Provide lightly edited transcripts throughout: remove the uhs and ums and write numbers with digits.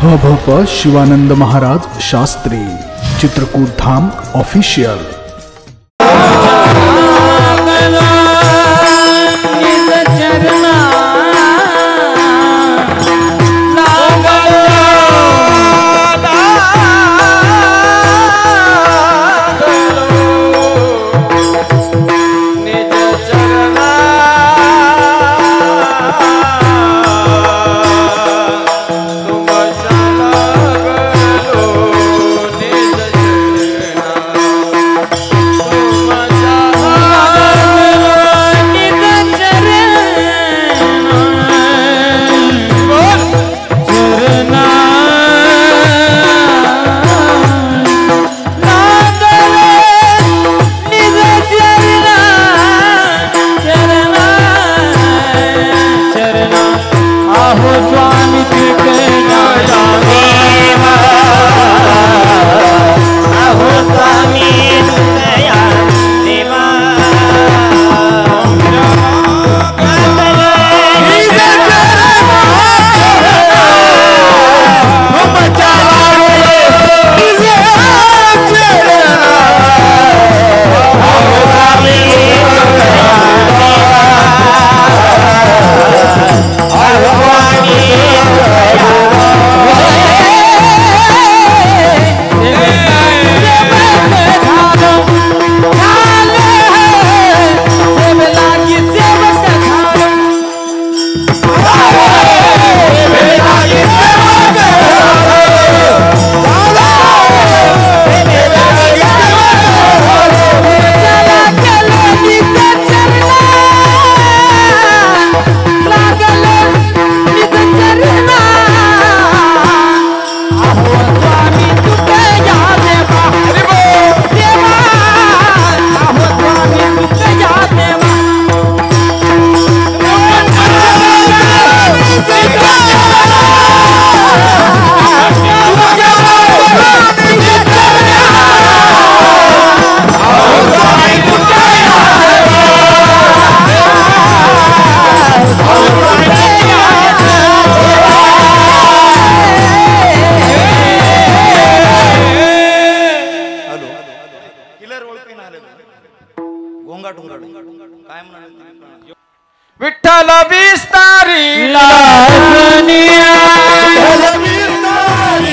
हभप शिवानंद महाराज शास्त्री चित्रकूट धाम official. Vitthal विस्तारी लाजनिया Vitthal विस्तारी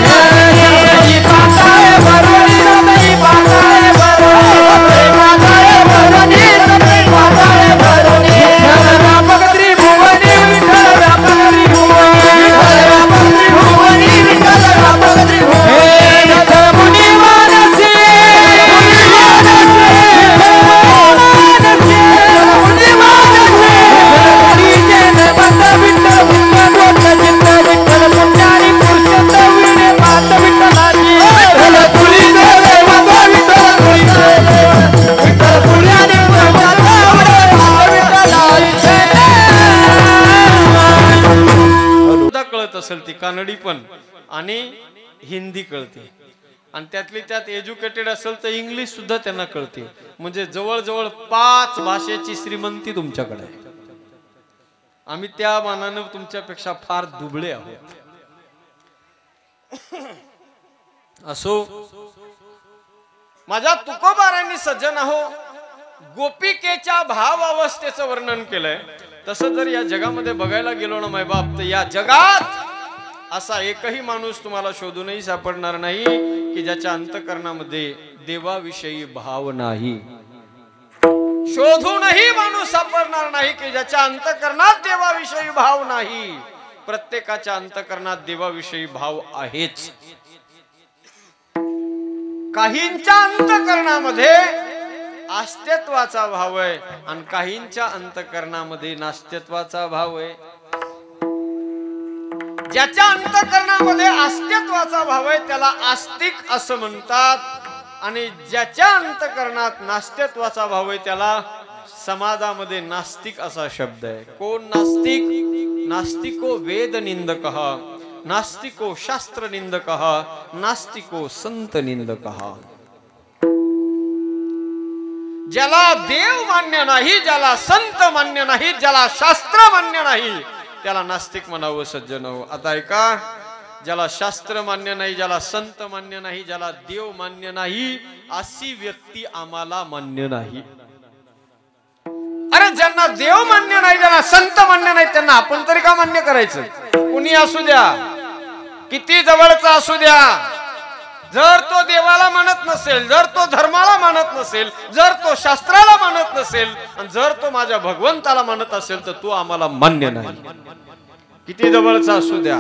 लाजनिया सतय Patale भरुनिया सतय Patale भरुनिया Vitthal व्यापक त्रिभुवनी विठ्ठल व्यापक त्रिभुवनी विठ्ठल मुनी मानसे विठ्ठल असेल ती कानडी पण आणि हिंदी कळते आणि त्यातली त्यात एज्युकेटेड असेल तर इंग्लिश सुद्धा त्यांना कळते। म्हणजे जवळजवळ 5 भाषेची श्रीमंती तुमच्याकडे आहे। आम्ही त्या मानाने तुमच्यापेक्षा फार दुबळे आहोत। असो माझ्या तुकोबारांनी सज्जन हो गोपिकेच्या भाव अवस्थेचं वर्णन केलंय। तसं जर या जगामध्ये बघायला गेलो ना मायबाप तर या जगात असा एकही माणूस तुम्हाला शोधूनही सापडणार नाही की ज्याच्या अंतःकरणामध्ये देवाविषयी भाव नाही। शोधूनही माणूस सापडणार नाही की ज्याच्या अंतःकरणात देवाविषयी भाव नाही. प्रत्येकाच्या अंतःकरणात देवाविषयी भाव आहेच. काहींच्या अंतःकरणामध्ये अस्तित्वाचा भाव आहे आणि काहींच्या अंतःकरणामध्ये नास्तित्वाचा भाव आहे. ज्याच्या अंतःकरणामध्ये अस्तित्वाचा भाव आहे त्याला आस्तिक असं म्हणतात आणि ज्याच्या अंतःकरणात नास्तित्वाचा भाव आहे त्याला समाजामध्ये नास्तिक असा शब्द आहे. कोण नास्तिक? नास्तिको वेद निंदकः, नास्तिको शास्त्र निंदकः, नास्तिको संत निंदकः. ज्याला देव मान्य नाही, ज्याला संत मान्य नाही, ज्याला शास्त्र मान्य नाही त्याला नास्तिक म्हणावं सज्जन हो. आता ऐका, ज्याला शास्त्र मान्य नाही, ज्याला संत मान्य नाही, ज्याला देव मान्य नाही अशी व्यक्ती आम्हाला मान्य नाही. अरे ज्यांना देव मान्य नाही, ज्यांना संत मान्य नाही त्यांना आपण तरी का मान्य करायचं? कुणी असू द्या, किती जवळचा असू द्या, जर तो देवाला मानत नसेल, जर तो धर्माला मानत नसेल, जर तो शास्त्राला मानत नसेल आणि जर तो माझ्या भगवंताला मानत असेल तर तो आम्हाला मान्य नाही. किती जवळचा असू द्या.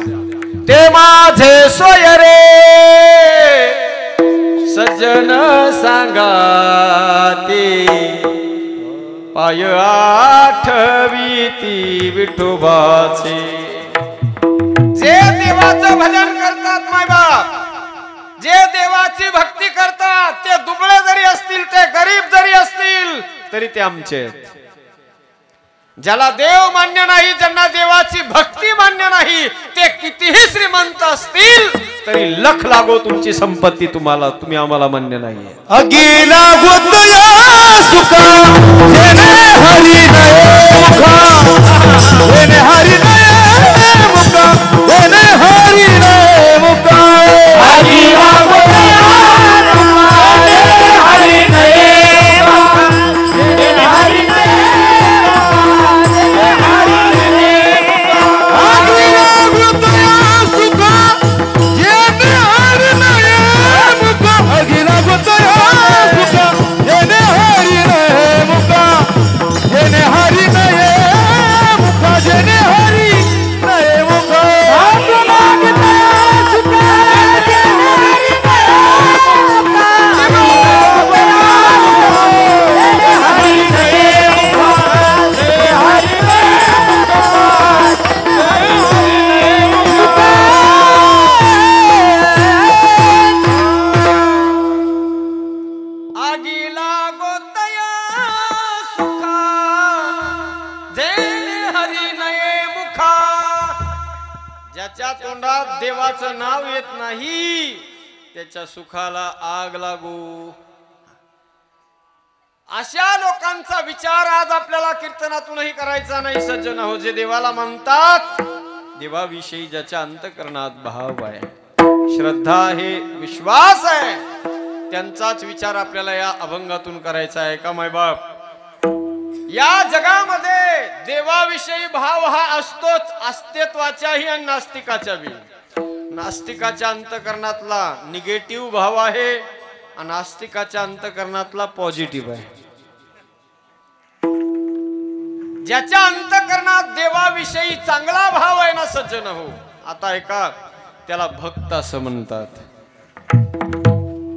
ते माझे सोयरे सज्जन सांगाते, पाय आठवीती विठोबाचे. जे देवाचं भजन करतात मायबाप, जे देवाची भक्ती करतात, ते दुबळे जरी असतील, ते गरीब जरी असतील तरी ते आमचे आहेत. ज्याला देव मान्य नाही, ज्यांना देवाची भक्ती मान्य नाही, ते कितीही श्रीमंत असतील तरी लख लागो तुमची संपत्ती तुम्हाला, तुम्ही आम्हाला मान्य नाही. अगिला गोतया सुखा जेने हरी नये मुखा, जेने हरी नये मुखा, जेने हरी नये मुखा. अगिला गोतया सुखा जेने हरी नये मुखा, जेने हरी नये मुखा, जेने हरी नये मुखा. अगिला गोतया सुखा जेने हरी नये मुखा, अगिला गोतया सुखा जेने हरी नये मुखा, जेने हरी नये मुखा, जेने हरी नये मुखा. अगिला गोतया सुखा जेने हरी नये मुखा, जेने हरी नये मुखा, जेने हरी नये मुखा, जेने हरी नये मुखा. आगीला गोतया सुखा जेणे हरी नये मुखा. ज्याच्या तोंडात देवाचं नाव येत नाही त्याच्या सुखाला आग लागू. अशा लोकांचा विचार आज आपल्याला कीर्तनातूनही करायचा नाही सज्जन हो. जे देवाला म्हणतात, देवाविषयी ज्याच्या अंतःकरणात भाव आहे, श्रद्धा आहे, विश्वास आहे, त्यांचाच विचार आपल्याला या अभंगातून करायचा आहे. का मायबाप, या जगामध्ये देवाविषयी भाव हा असतोच, अस्तित्वाच्याही आणि नास्तिकाच्या बी. नास्तिकाच्या अंतःकरणातला निगेटिव्ह भाव आहे आणि नास्तिकाच्या अंतःकरणातला पॉझिटिव्ह आहे. ज्याच्या अंतःकरणात देवाविषयी चांगला भाव आहे ना सज्जन हो, आता ऐका, त्याला भक्त असं म्हणतात.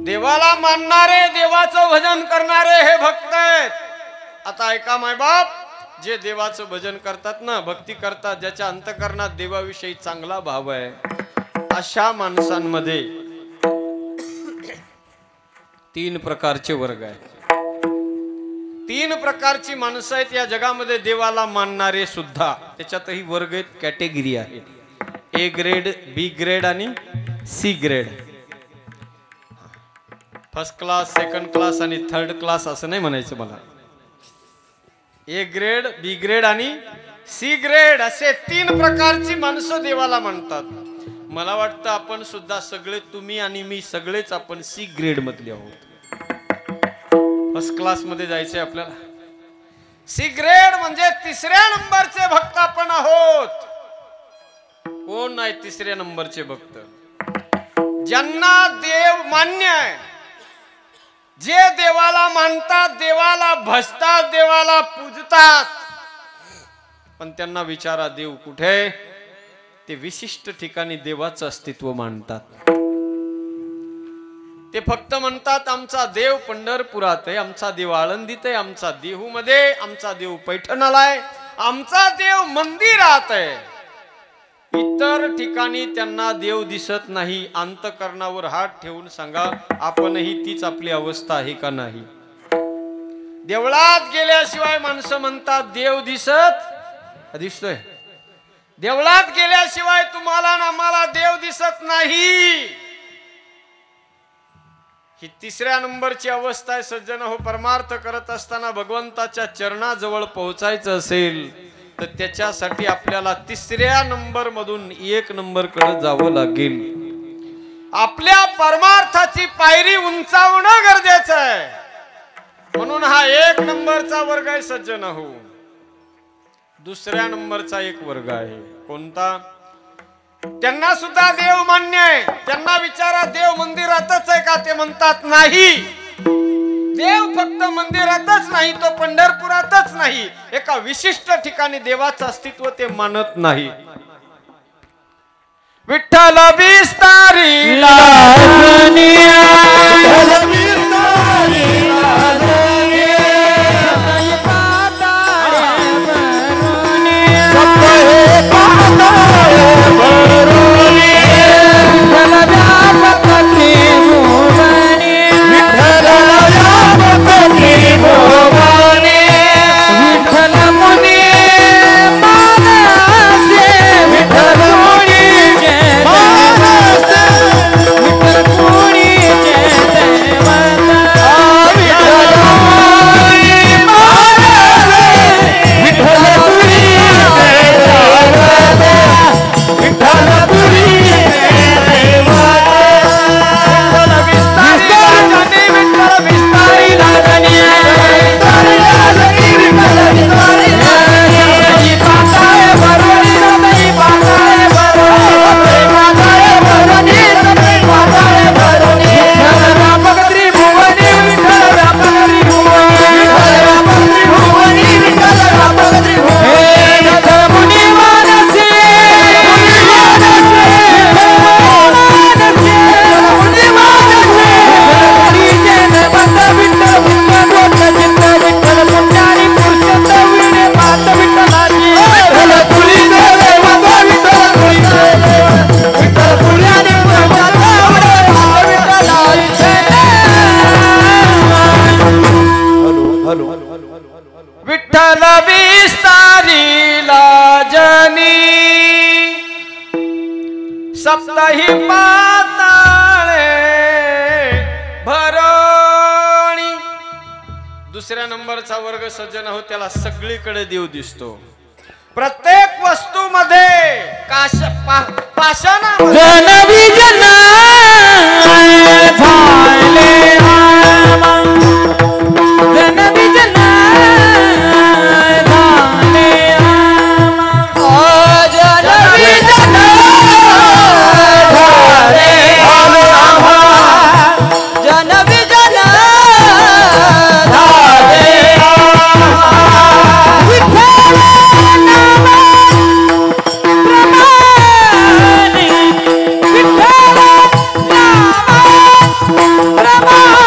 देवाला मानणारे, देवाचं भजन करणारे हे भक्त आहेत. आता ऐका मायबाप, जे देवाचं भजन करतात ना, भक्ती करतात, ज्याच्या अंतःकरणात देवाविषयी चांगला भाव आहे, अशा माणसांमध्ये 3 प्रकारचे वर्ग आहेत. 3 प्रकारची माणसं आहेत या जगामध्ये. देवाला मानणारे सुद्धा, त्याच्यातही वर्ग आहेत, कॅटेगरी आहेत. ए ग्रेड, बी ग्रेड आणि C grade. First class, second class आणि थर्ड क्लास असं नाही म्हणायचं मला. ए ग्रेड, बी ग्रेड आणि सी ग्रेड असे 3 प्रकारची माणसं देवाला म्हणतात. मला वाटतं आपण सुद्धा सगळे, तुम्ही आणि मी सगळेच आपण सी ग्रेड मधले आहोत. फर्स्ट क्लास मध्ये जायचंय आपल्याला. सी ग्रेड म्हणजे 3ऱ्या नंबरचे भक्त आपण आहोत. कोण नाही 3ऱ्या नंबरचे भक्त? ज्यांना देव मान्य आहे, जे देवाला मानतात, देवाला भजतात, देवाला पूजतात, पण त्यांना विचारा देव कुठे? ते विशिष्ट ठिकाणी देवाचं अस्तित्व मानतात. ते फक्त म्हणतात आमचा देव पंढरपुरात आहे, आमचा देव आळंदीत आहे, आमचा देहू मध्ये, आमचा देव पैठणाला आहे, आमचा देव मंदिरात आहे. इतर ठिकाणी त्यांना देव दिसत नाही. अंतःकरणावर हात ठेवून सांगा, आपणही तीच आपली अवस्था आहे का नाही? देवळात गेल्याशिवाय माणसं म्हणतात देव दिसतोय. देवळात गेल्याशिवाय तुम्हाला ना मला देव दिसत नाही. ही तिसऱ्या नंबरची अवस्था आहे. सज्जन हो, परमार्थ करत असताना भगवंताच्या चरणाजवळ पोहोचायचं असेल तर त्याच्यासाठी आपल्याला तिसऱ्या नंबर मधून 1 नंबर कडे जावं लागेल. आपल्या परमार्थाची पायरी उंचावणं गरजेचं आहे. म्हणून हा 1 नंबरचा वर्ग आहे सज्जन हो. दुसऱ्या नंबरचा एक वर्ग आहे. कोणता? त्यांना सुद्धा देव मान्य आहे. त्यांना विचारा देव मंदिरातच आहे का? ते म्हणतात नाही. देव फक्त मंदिरातच नाही, तो पंढरपुरातच नाही, एका विशिष्ट ठिकाणी देवाचं अस्तित्व ते मानत नाही. विठ्ठल विस्तारी विठ्ठल विस्तारीला जनी सप्तही पाताळे भरणी. दुसऱ्या नंबरचा वर्ग सज्जन हो, त्याला सगळीकडे देव दिसतो. प्रत्येक वस्तू मध्ये Brahma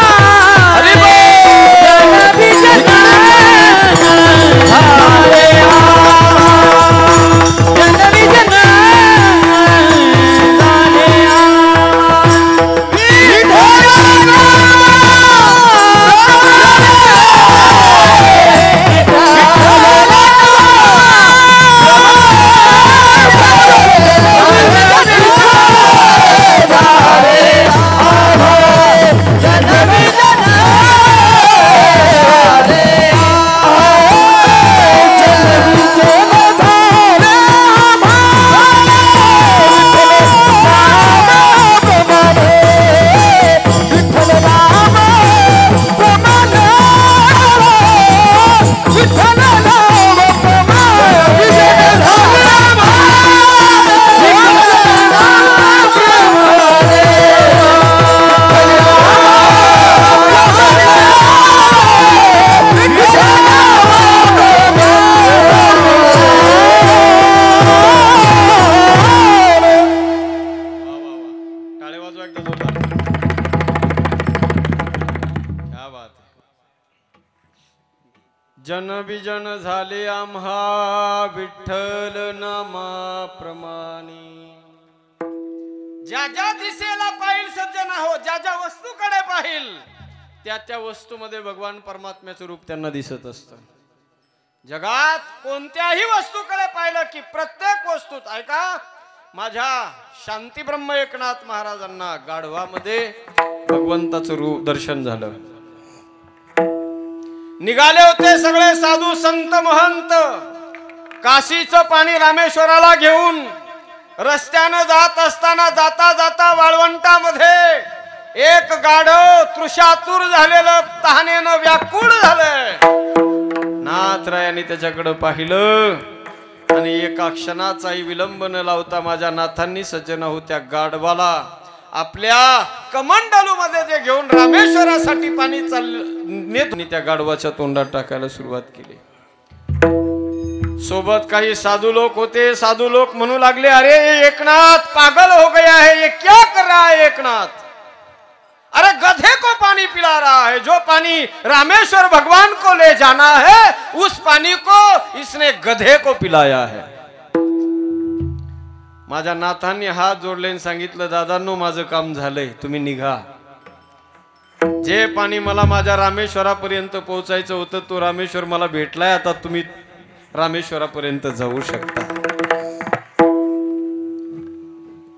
जनबिजन झाले आम्हा विठ्ठल नामाप्रमाणे. ज्या ज्या दिशेला पाहिल सज्जन हो, ज्या ज्या वस्तूकडे पाहिल त्या त्या वस्तूमध्ये भगवान परमात्म्याचं रूप त्यांना दिसत असतं. जगात कोणत्याही वस्तूकडे पाहिलं की प्रत्येक वस्तूत ऐका माझ्या शांती ब्रह्म एकनाथ महाराजांना गाढवामध्ये भगवंताचं रूप दर्शन झालं. निघाले होते सगळे साधू संत महंत काशीचं पाणी रामेश्वराला घेऊन. रस्त्यानं जात असताना जाता जाता वाळवंटामध्ये एक गाढव तृषातुर झालेलं तहानेनं व्याकुळ झालंय. नाथरायाने त्याच्याकडे पाहिलं आणि एका क्षणाचाही विलंब न लावता माझ्या नाथांनी सज्जन हो त्या गाढवाला आपल्या कमंडलू मध्ये जे घेऊन रामेश्वरासाठी पाणी नेत त्या गाढवाच्या तोंडात टाकायला सुरुवात केली. सोबत काही साधू लोक होते. साधू लोक म्हणू लागले अरे एकनाथ पागल हो गया है, ये क्या कर रहा है एकनाथ. अरे गधे को पानी पिला रहा है, जो पानी रामेश्वर भगवान को ले जाना है उस पानी को इसने गधे को पिलाया है. माझ्या नाथांनी हात जोडले आणि सांगितलं दादांनो माझं काम झालंय, तुम्ही निघा. जे पाणी मला माझ्या रामेश्वरापर्यंत पोहोचायचं होतं तो रामेश्वर मला भेटलाय, आता तुम्ही रामेश्वरापर्यंत जाऊ शकता.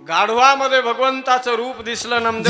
गाढवामध्ये भगवंताचं रूप दिसलं. नामदेव